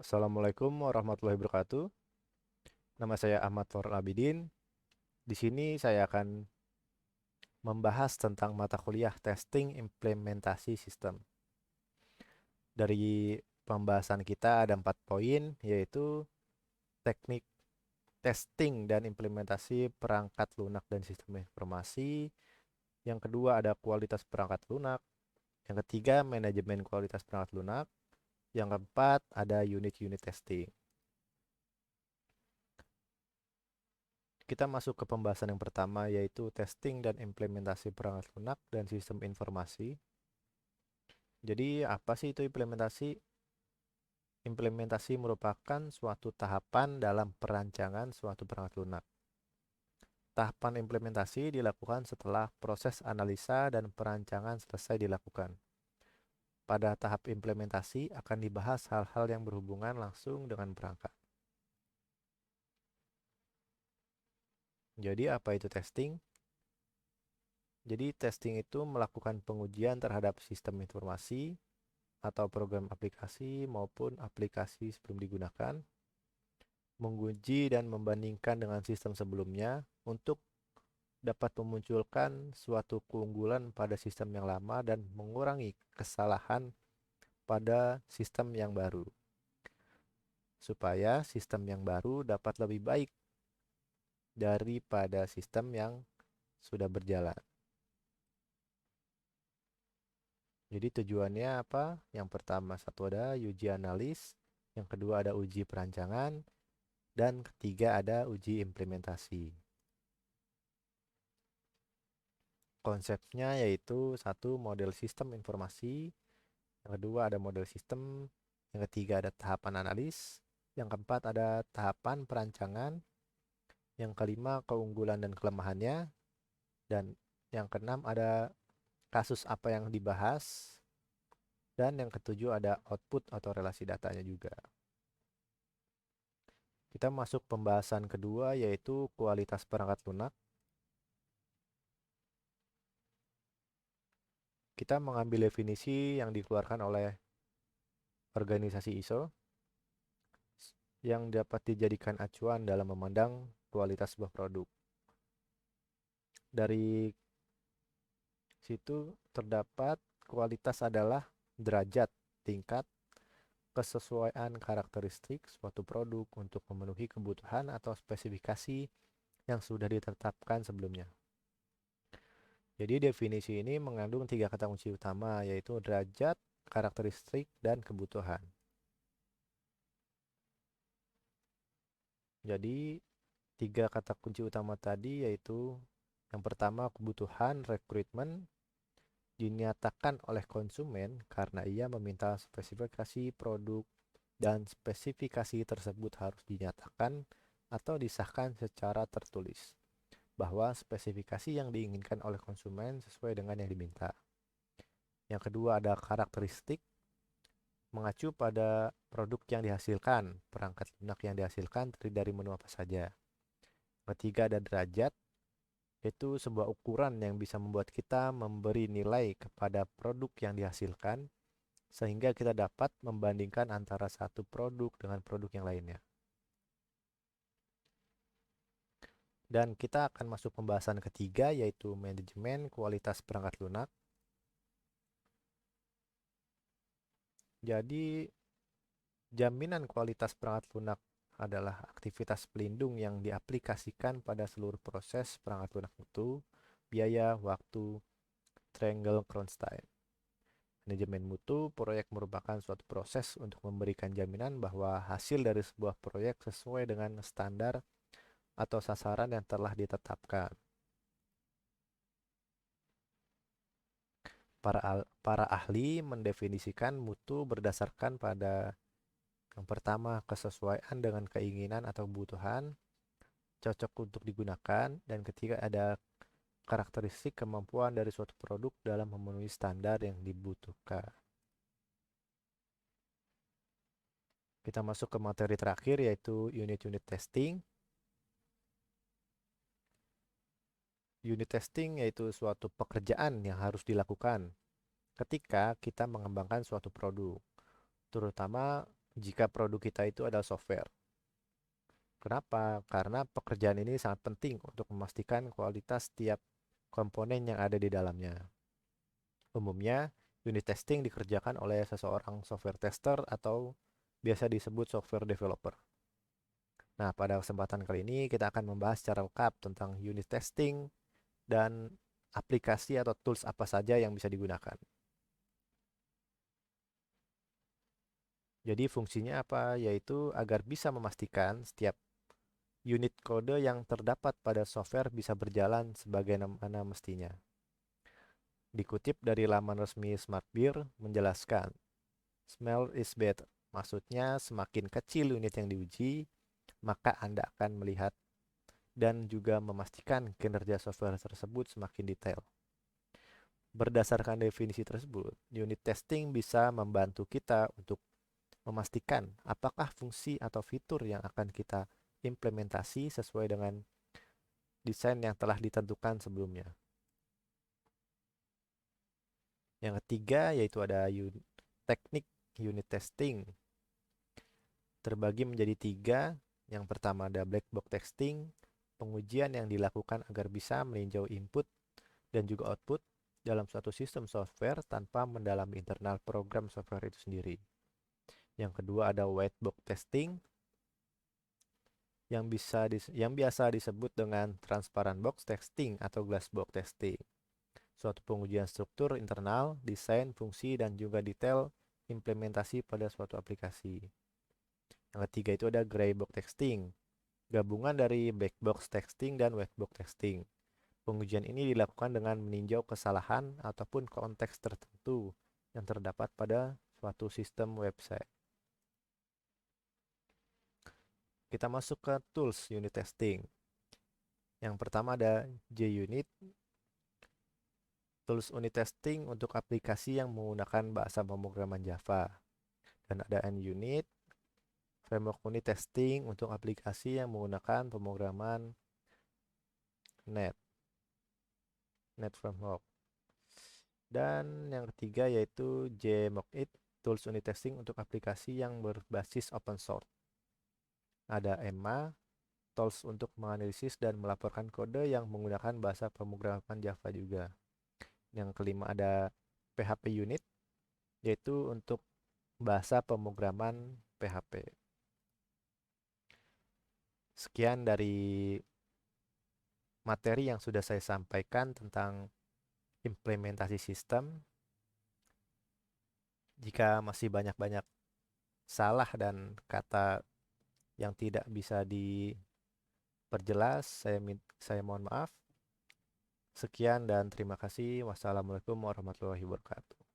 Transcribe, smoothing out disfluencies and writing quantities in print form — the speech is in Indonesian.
Assalamualaikum warahmatullahi wabarakatuh. Nama saya Ahmad Farul Abidin. Di sini saya akan membahas tentang mata kuliah Testing Implementasi Sistem. Dari pembahasan kita ada 4 poin, yaitu teknik testing dan implementasi perangkat lunak dan sistem informasi. Yang kedua ada kualitas perangkat lunak. Yang ketiga manajemen kualitas perangkat lunak. Yang keempat ada unit-unit testing. Kita masuk ke pembahasan yang pertama, yaitu testing dan implementasi perangkat lunak dan sistem informasi. Jadi apa sih itu implementasi? Implementasi merupakan suatu tahapan dalam perancangan suatu perangkat lunak. Tahapan implementasi dilakukan setelah proses analisa dan perancangan selesai dilakukan. Pada tahap implementasi akan dibahas hal-hal yang berhubungan langsung dengan perangkat. Jadi apa itu testing? Jadi testing itu melakukan pengujian terhadap sistem informasi atau program aplikasi maupun aplikasi sebelum digunakan, menguji dan membandingkan dengan sistem sebelumnya untuk dapat memunculkan suatu keunggulan pada sistem yang lama dan mengurangi kesalahan pada sistem yang baru, supaya sistem yang baru dapat lebih baik daripada sistem yang sudah berjalan. Jadi tujuannya apa? Yang pertama satu ada uji analis, yang kedua ada uji perancangan, dan ketiga ada uji implementasi. Konsepnya yaitu satu model sistem informasi, yang kedua ada model sistem, yang ketiga ada tahapan analis, yang keempat ada tahapan perancangan, yang kelima keunggulan dan kelemahannya, dan yang keenam ada kasus apa yang dibahas, dan yang ketujuh ada output atau relasi datanya juga. Kita masuk pembahasan kedua yaitu kualitas perangkat lunak. Kita mengambil definisi yang dikeluarkan oleh organisasi ISO yang dapat dijadikan acuan dalam memandang kualitas sebuah produk. Dari situ terdapat kualitas adalah derajat, tingkat, kesesuaian karakteristik suatu produk untuk memenuhi kebutuhan atau spesifikasi yang sudah ditetapkan sebelumnya. Jadi definisi ini mengandung 3 kata kunci utama, yaitu derajat, karakteristik, dan kebutuhan. Jadi 3 kata kunci utama tadi yaitu yang pertama kebutuhan rekrutmen dinyatakan oleh konsumen karena ia meminta spesifikasi produk dan spesifikasi tersebut harus dinyatakan atau disahkan secara tertulis bahwa spesifikasi yang diinginkan oleh konsumen sesuai dengan yang diminta. Yang kedua ada karakteristik mengacu pada produk yang dihasilkan, perangkat lunak yang dihasilkan terdiri dari menu apa saja. Ketiga ada derajat, yaitu sebuah ukuran yang bisa membuat kita memberi nilai kepada produk yang dihasilkan sehingga kita dapat membandingkan antara satu produk dengan produk yang lainnya. Dan kita akan masuk pembahasan ketiga yaitu manajemen kualitas perangkat lunak. Jadi jaminan kualitas perangkat lunak adalah aktivitas pelindung yang diaplikasikan pada seluruh proses perangkat lunak itu, biaya, waktu, triangle Kronstein. Manajemen mutu proyek merupakan suatu proses untuk memberikan jaminan bahwa hasil dari sebuah proyek sesuai dengan standar atau sasaran yang telah ditetapkan. Para ahli mendefinisikan mutu berdasarkan pada yang pertama kesesuaian dengan keinginan atau kebutuhan, cocok untuk digunakan, dan ketiga ada karakteristik kemampuan dari suatu produk dalam memenuhi standar yang dibutuhkan. Kita masuk ke materi terakhir yaitu unit-unit testing. Unit testing yaitu suatu pekerjaan yang harus dilakukan ketika kita mengembangkan suatu produk, terutama jika produk kita itu adalah software. Kenapa? Karena pekerjaan ini sangat penting untuk memastikan kualitas setiap komponen yang ada di dalamnya. Umumnya, unit testing dikerjakan oleh seseorang software tester atau biasa disebut software developer. Nah, pada kesempatan kali ini kita akan membahas secara lengkap tentang unit testing dan aplikasi atau tools apa saja yang bisa digunakan. Jadi fungsinya apa? Yaitu agar bisa memastikan setiap unit kode yang terdapat pada software bisa berjalan sebagaimana mestinya. Dikutip dari laman resmi SmartBeer menjelaskan, smell is better. Maksudnya semakin kecil unit yang diuji, maka Anda akan melihat dan juga memastikan kinerja software tersebut semakin detail. Berdasarkan definisi tersebut, unit testing bisa membantu kita untuk memastikan apakah fungsi atau fitur yang akan kita implementasi sesuai dengan desain yang telah ditentukan sebelumnya. Yang ketiga yaitu ada teknik unit testing. Terbagi menjadi tiga. Yang pertama ada black box testing, pengujian yang dilakukan agar bisa meninjau input dan juga output dalam suatu sistem software tanpa mendalami internal program software itu sendiri. Yang kedua ada white box testing, yang biasa disebut dengan transparent box testing atau glass box testing. Suatu pengujian struktur internal, desain, fungsi, dan juga detail implementasi pada suatu aplikasi. Yang ketiga itu ada gray box testing, gabungan dari black box testing dan white box testing. Pengujian ini dilakukan dengan meninjau kesalahan ataupun konteks tertentu yang terdapat pada suatu sistem website. Kita masuk ke tools unit testing. Yang pertama ada JUnit, tools unit testing untuk aplikasi yang menggunakan bahasa pemrograman Java. Dan ada NUnit, framework unit testing untuk aplikasi yang menggunakan pemrograman .NET Framework. Dan yang ketiga yaitu JMockit, tools unit testing untuk aplikasi yang berbasis open source. Ada Emma, tools untuk menganalisis dan melaporkan kode yang menggunakan bahasa pemrograman Java juga. Yang kelima ada PHP Unit, yaitu untuk bahasa pemrograman PHP. Sekian dari materi yang sudah saya sampaikan tentang implementasi sistem. Jika masih banyak-banyak salah dan kata yang tidak bisa diperjelas, saya mohon maaf. Sekian dan terima kasih. Wassalamualaikum warahmatullahi wabarakatuh.